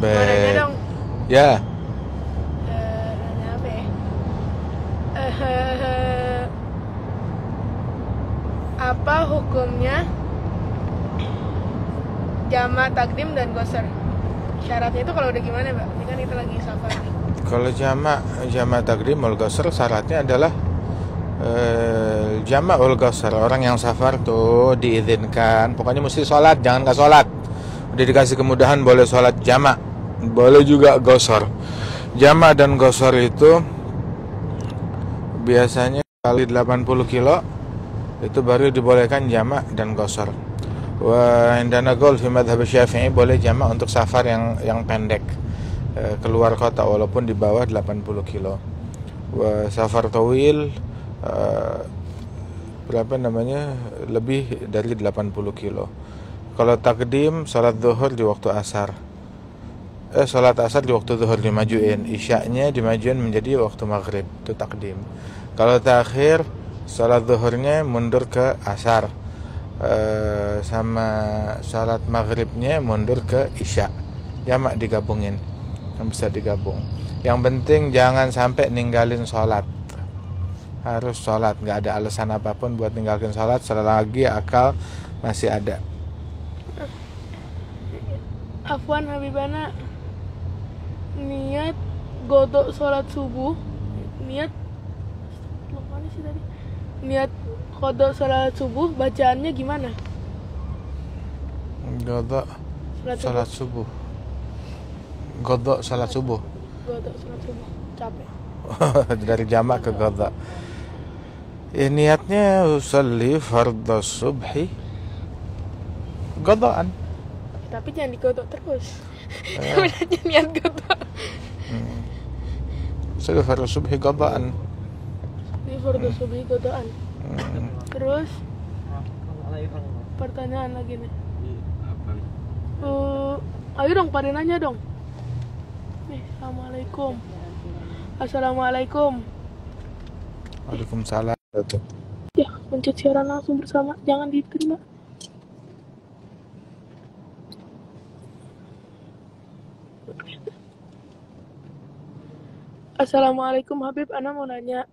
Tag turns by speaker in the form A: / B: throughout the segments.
A: Mau nanya
B: Baik.
A: dong.
B: Ya,
A: Nanya apa ya? Eh, apa hukumnya jamak takdim dan qasar? Syaratnya itu kalau udah gimana, Mbak? Ini kan kita lagi safar.
B: kalau jamak takdim wal qasar syaratnya adalah jamak wal qasar. Orang yang safar tuh diizinkan, pokoknya mesti sholat, jangan nggak sholat. Udah dikasih kemudahan boleh sholat jamak, boleh juga qasar. Jamak dan qasar itu biasanya kali 80 kilo itu baru dibolehkan jamak dan qasar. Wa indana qaul fi madhhab Syafi'i boleh jamak untuk safar yang pendek, keluar kota walaupun di bawah 80 kilo. Wa safar tawil berapa namanya, lebih dari 80 kilo. Kalau takdim salat zuhur di waktu asar, salat asar di waktu zuhur dimajuin, isyaknya dimajuin menjadi waktu maghrib, itu takdim. Kalau takhir, salat zuhurnya mundur ke asar, sama salat maghribnya mundur ke isya, jamak digabungin, yang bisa digabung. Yang penting jangan sampai ninggalin sholat, harus sholat, nggak ada alasan apapun buat ninggalin sholat selagi akal masih ada.
A: Afwan Habibana, niat godok sholat subuh, niat mana sih tadi? Niat godok sholat subuh bacaannya gimana?
B: Godok sholat subuh, godok sholat subuh.
A: Godok sholat subuh, capek.
B: Dari jamak ke godok. Niatnya usalli fardhu subhi godokan.
A: Tapi jangan digodok terus. Sebenarnya niat godok.
B: Usalli fardhu subhi godokan.
A: Di fardhu subuh godokan. Terus pertanyaan lagi nih. Ayo dong, pada nanya dong. Assalamualaikum. Assalamualaikum.
B: Waalaikumsalam.
A: Ya, mencet siaran langsung bersama. Jangan diterima. Assalamualaikum Habib, Ana mau nanya.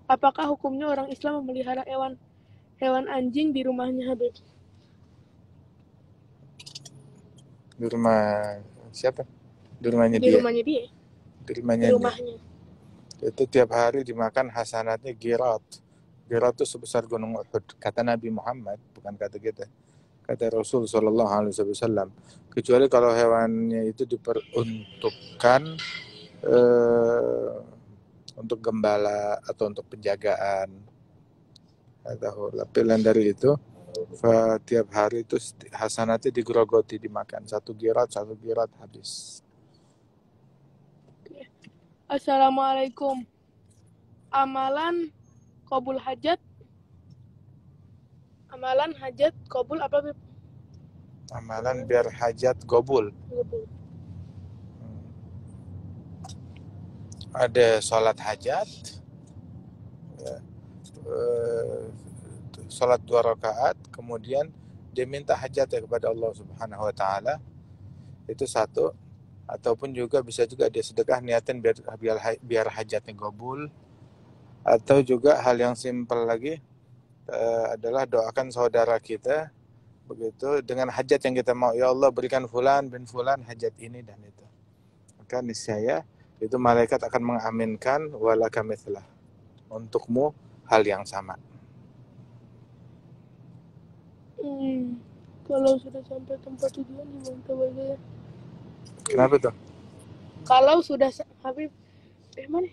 A: Apakah hukumnya orang Islam memelihara hewan anjing di rumahnya Habib?
B: Di rumah siapa? Di rumahnya
A: Di
B: dia.
A: rumahnya dia.
B: Di rumahnya
A: Di
B: dia.
A: rumahnya.
B: Itu tiap hari dimakan hasanatnya girat. Girat itu sebesar gunung Uhud. Kata Nabi Muhammad, bukan kata kita. Kata Rasul Sallallahu Alaihi Wasallam. Kecuali kalau hewannya itu diperuntukkan untuk gembala atau untuk penjagaan. Atau lapilan dari itu, tiap hari itu hasanatnya digerogoti dimakan. Satu girat habis.
A: Assalamualaikum. Amalan qabul hajat. Amalan hajat qabul apa Habib?
B: Amalan biar hajat gobul.
A: Qabul.
B: Ada sholat hajat, sholat 2 rakaat, kemudian dia minta hajatnya kepada Allah Subhanahu Wa Taala, itu satu. Ataupun juga bisa juga dia sedekah niatin biar hajatnya gobul. Atau juga hal yang simpel lagi adalah doakan saudara kita begitu dengan hajat yang kita mau, ya Allah berikan fulan bin fulan hajat ini dan itu, maka niscaya itu malaikat akan mengaminkan walaka mithlah, untukmu hal yang sama.
A: Kalau sudah sampai tempat tujuan gimana bagaimana?
B: Kenapa tuh?
A: Kalau sudah Habib, mana?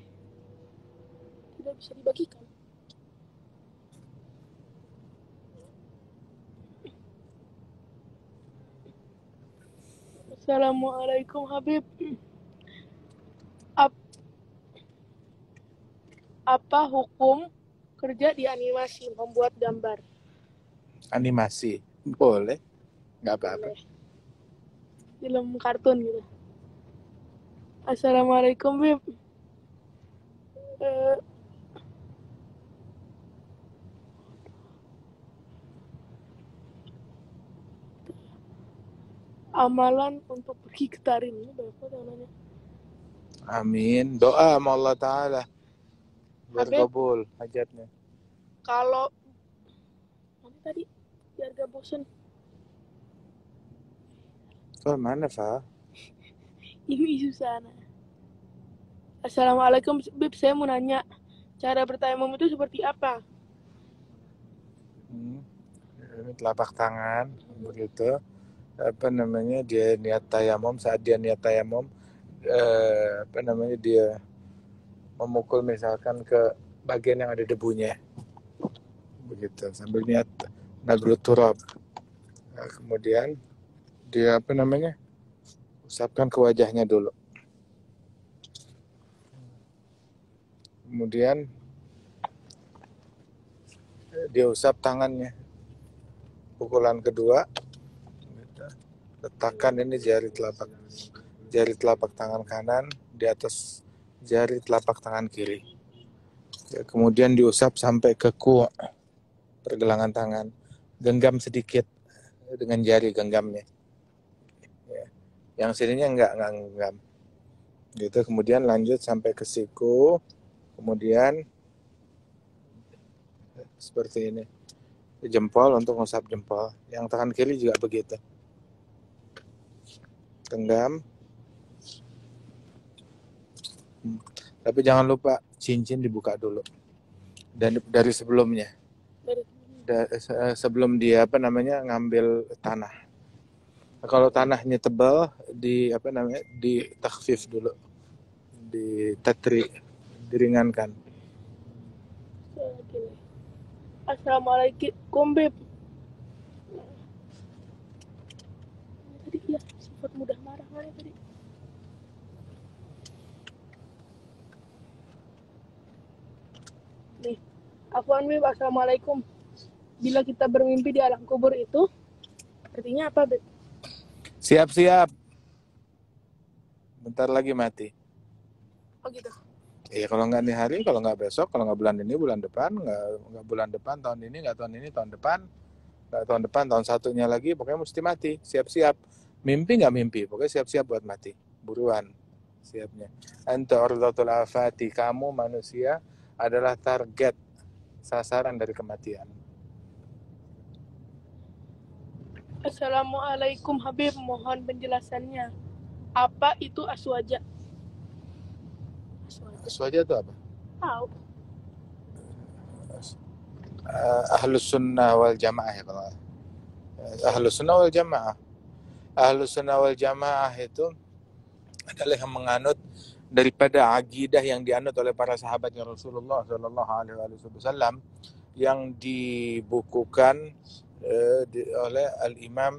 A: Tidak bisa dibagikan. Assalamualaikum Habib. Apa hukum kerja di animasi, membuat gambar?
B: Animasi boleh, nggak apa-apa.
A: Film kartun gitu. Assalamualaikum Bib. amalan untuk pergi ke Tarim. Ini banyak banget yang nanya.
B: Amin. Doa sama Allah Ta'ala biar
A: Habib,
B: kabul hajatnya.
A: kalau mana tadi biar gak bosen,
B: Oh, mana, Fa?
A: ini isu sana. Assalamualaikum, Bib. Saya mau nanya, cara bertayamum itu seperti apa?
B: Ini telapak tangan begitu. Apa namanya, dia niat tayamum. Saat dia niat tayamum, apa namanya, dia memukul misalkan ke bagian yang ada debunya begitu sambil niat naglut turab. Nah, kemudian dia apa namanya, usapkan ke wajahnya dulu, kemudian dia usap tangannya, pukulan kedua gitu. Letakkan ini jari telapak tangan kanan di atas jari telapak tangan kiri ya, kemudian diusap sampai ke pergelangan tangan, genggam sedikit dengan jari genggamnya ya. Yang sininya enggak genggam gitu, kemudian lanjut sampai ke siku, kemudian seperti ini jempol untuk ngusap jempol, yang tangan kiri juga begitu, genggam. Tapi jangan lupa cincin dibuka dulu dan dari sebelumnya, sebelum dia apa namanya ngambil tanah. Kalau tanahnya tebal, di takhfif dulu, di tatri, diringankan.
A: Assalamualaikum, Bib. Tadi ya, sempat mudah marah mana tadi. Nih, Afwan, Bib. Assalamualaikum. Bila kita bermimpi di alam kubur itu, artinya apa, Bib?
B: Siap-siap, bentar lagi mati.
A: Oh gitu.
B: Iya, kalau nggak nih hari, kalau nggak besok, kalau nggak bulan ini, bulan depan, nggak bulan depan, tahun ini, nggak tahun ini, tahun depan, nggak tahun depan, tahun satunya lagi, pokoknya mesti mati. Siap-siap. Mimpi nggak mimpi, pokoknya siap-siap buat mati. Buruan siapnya. Anta urdatul afati, kamu manusia adalah target sasaran dari kematian.
A: Assalamualaikum, Habib. Mohon penjelasannya. Apa itu aswaja?
B: Aswaja itu apa?
A: Tahu.
B: Ahlus sunnah wal jamaah ya kalau Ahlus sunnah wal jamaah. Ahlus sunnah wal jamaah itu adalah yang menganut daripada akidah yang dianut oleh para sahabatnya Rasulullah Shallallahu Alaihi Wasallam yang dibukukan oleh Al-Imam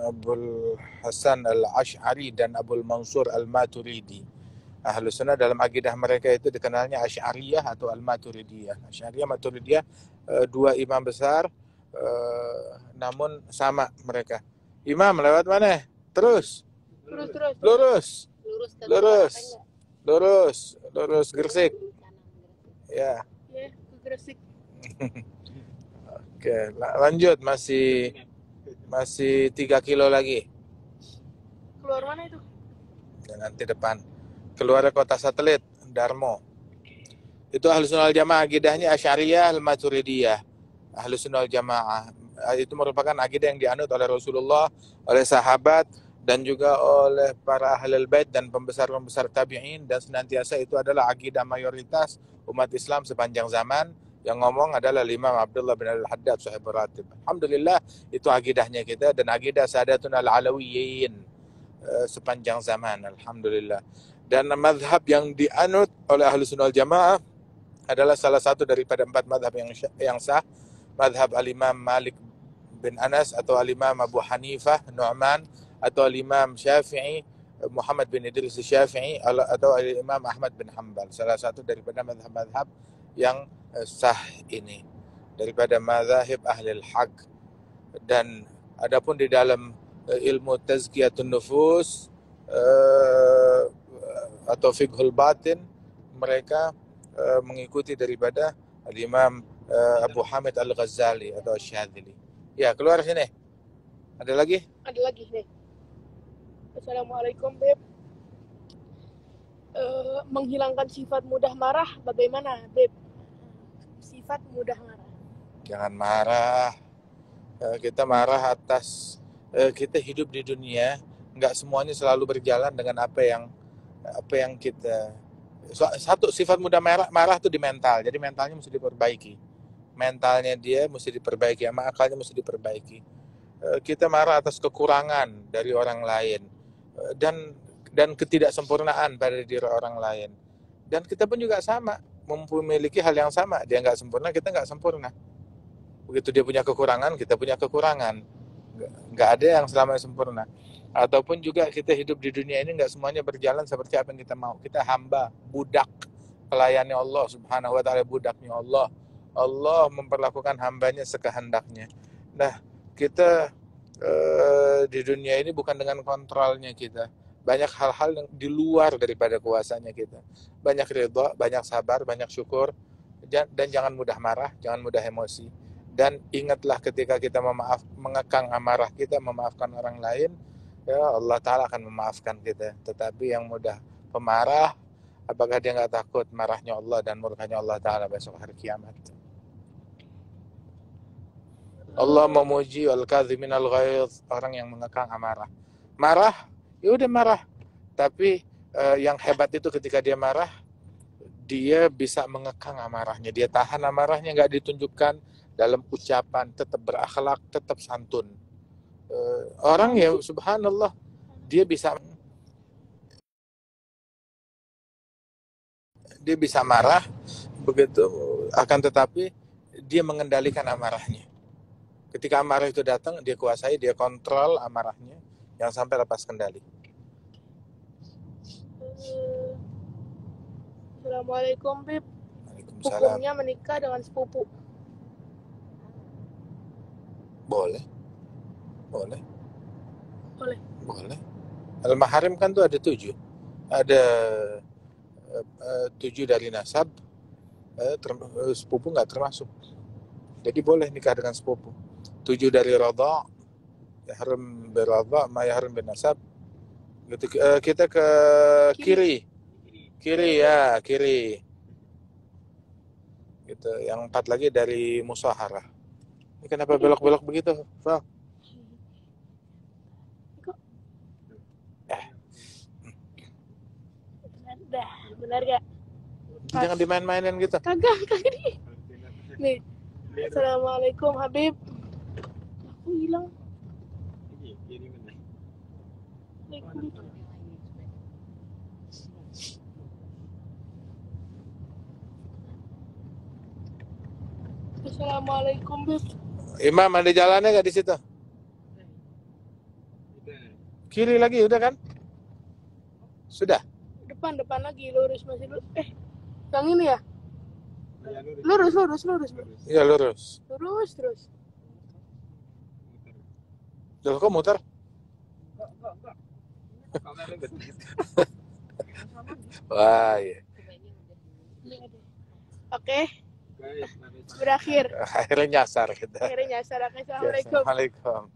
B: Abul Hasan Al-Ash'ari dan Abul Mansur Al-Maturidi. Ahlus Sunnah dalam akidah mereka itu dikenalnya Asy'ariyah atau Al-Maturidiyah. Asy'ariyah, Maturidiyah, dua imam besar, namun sama mereka. Imam lewat mana? Terus. Lurus Gresik. Ya.
A: Ya, ke Gresik.
B: Oke, lanjut, masih 3 kilo lagi.
A: Keluar mana itu?
B: Ya, nanti depan. Keluar kota satelit Darmo. Itu Ahlus Sunnah wal Jamaah, akidahnya Asy'ariyah Al-Maturidiyah. Ahlus Sunnah wal Jamaah itu merupakan akidah yang dianut oleh Rasulullah, oleh sahabat, dan juga oleh para ahlul bait dan pembesar-pembesar tabi'in, dan senantiasa itu adalah akidah mayoritas umat Islam sepanjang zaman. Yang ngomong adalah Imam Abdullah bin Al-Haddad Sahibur Ratib. Alhamdulillah, itu akidahnya kita dan akidah Sadatun Al-Alawiyyin sepanjang zaman, alhamdulillah. Dan mazhab yang dianut oleh Ahlus Sunnah wal Jamaah adalah salah satu daripada 4 mazhab yang sah. Mazhab Al-Imam Malik bin Anas, atau Al-Imam Abu Hanifah Nu'man, atau Al-Imam Syafi'i Muhammad bin Idris Syafi'i, atau Al-Imam Ahmad bin Hanbal. Salah satu daripada mazhab-mazhab yang sah ini daripada mazahib ahlil haq. Dan adapun di dalam ilmu tazkiyatun nufus atau fiqhul batin, mereka mengikuti daripada Al-Imam Abu Hamid Al-Ghazali atau Syadzili. Ya, keluar sini. Ada lagi?
A: Ada lagi nih. Assalamualaikum Beb. Menghilangkan sifat mudah marah bagaimana Beb? Sifat mudah marah.
B: Jangan marah. Kita marah atas kita hidup di dunia, nggak semuanya selalu berjalan dengan apa yang kita. Satu sifat mudah marah tuh di mental. Jadi mentalnya mesti diperbaiki. Mentalnya dia mesti diperbaiki, sama akalnya mesti diperbaiki. Kita marah atas kekurangan dari orang lain dan ketidaksempurnaan pada diri orang lain. Dan kita pun juga sama, memiliki hal yang sama. Dia nggak sempurna, kita nggak sempurna. Begitu dia punya kekurangan, kita punya kekurangan. Nggak ada yang selamanya sempurna. Ataupun juga kita hidup di dunia ini nggak semuanya berjalan seperti apa yang kita mau. Kita hamba, budak, pelayannya Allah subhanahu wa ta'ala, budaknya Allah. Allah memperlakukan hambanya sekehendaknya. Nah, kita di dunia ini bukan dengan kontrolnya kita. Banyak hal-hal yang di luar daripada kuasanya kita. Banyak ridha, banyak sabar, banyak syukur. Dan jangan mudah marah, jangan mudah emosi. Dan ingatlah ketika kita mengekang amarah kita, memaafkan orang lain, ya Allah Ta'ala akan memaafkan kita. Tetapi yang mudah pemarah, apakah dia nggak takut marahnya Allah dan murkanya Allah Ta'ala besok hari kiamat? Allah memuji al-kadhiminal ghaidh, orang yang mengekang amarah. Marah, ya udah marah. Tapi yang hebat itu ketika dia marah, dia bisa mengekang amarahnya. Dia tahan amarahnya, nggak ditunjukkan dalam ucapan, tetap berakhlak, tetap santun. Orang ya subhanallah, dia bisa marah begitu, akan tetapi dia mengendalikan amarahnya. Ketika amarah itu datang, dia kuasai, dia kontrol amarahnya, yang sampai lepas kendali.
A: Assalamualaikum Beb.
B: Waalaikumsalam.
A: Hukumnya menikah dengan sepupu.
B: Boleh. Al-maharim kan tuh ada 7. Ada 7 dari nasab, sepupu nggak termasuk. Jadi boleh nikah dengan sepupu. 7 dari radha, yahrum biradha, ma yahrum bin nasab. Gitu, kita ke kiri ya, kiri. Gitu. Yang 4 lagi dari musaharah. Ini kenapa belok-belok begitu, Val?
A: Benar gak?
B: Jangan dimain-mainin gitu.
A: Kagak nih. Assalamualaikum Habib. Aku hilang. Assalamualaikum Bib.
B: Imam, ada jalannya nggak di situ? Kiri lagi, udah kan? Sudah.
A: Depan lagi, lurus masih lurus. Yang ini ya? Lurus.
B: Iya, lurus.
A: Lurus terus.
B: Loh, kok muter? Wah, iya.
A: Oke. Berakhir.
B: Akhirnya nyasar kita.
A: Assalamualaikum.
B: Assalamualaikum.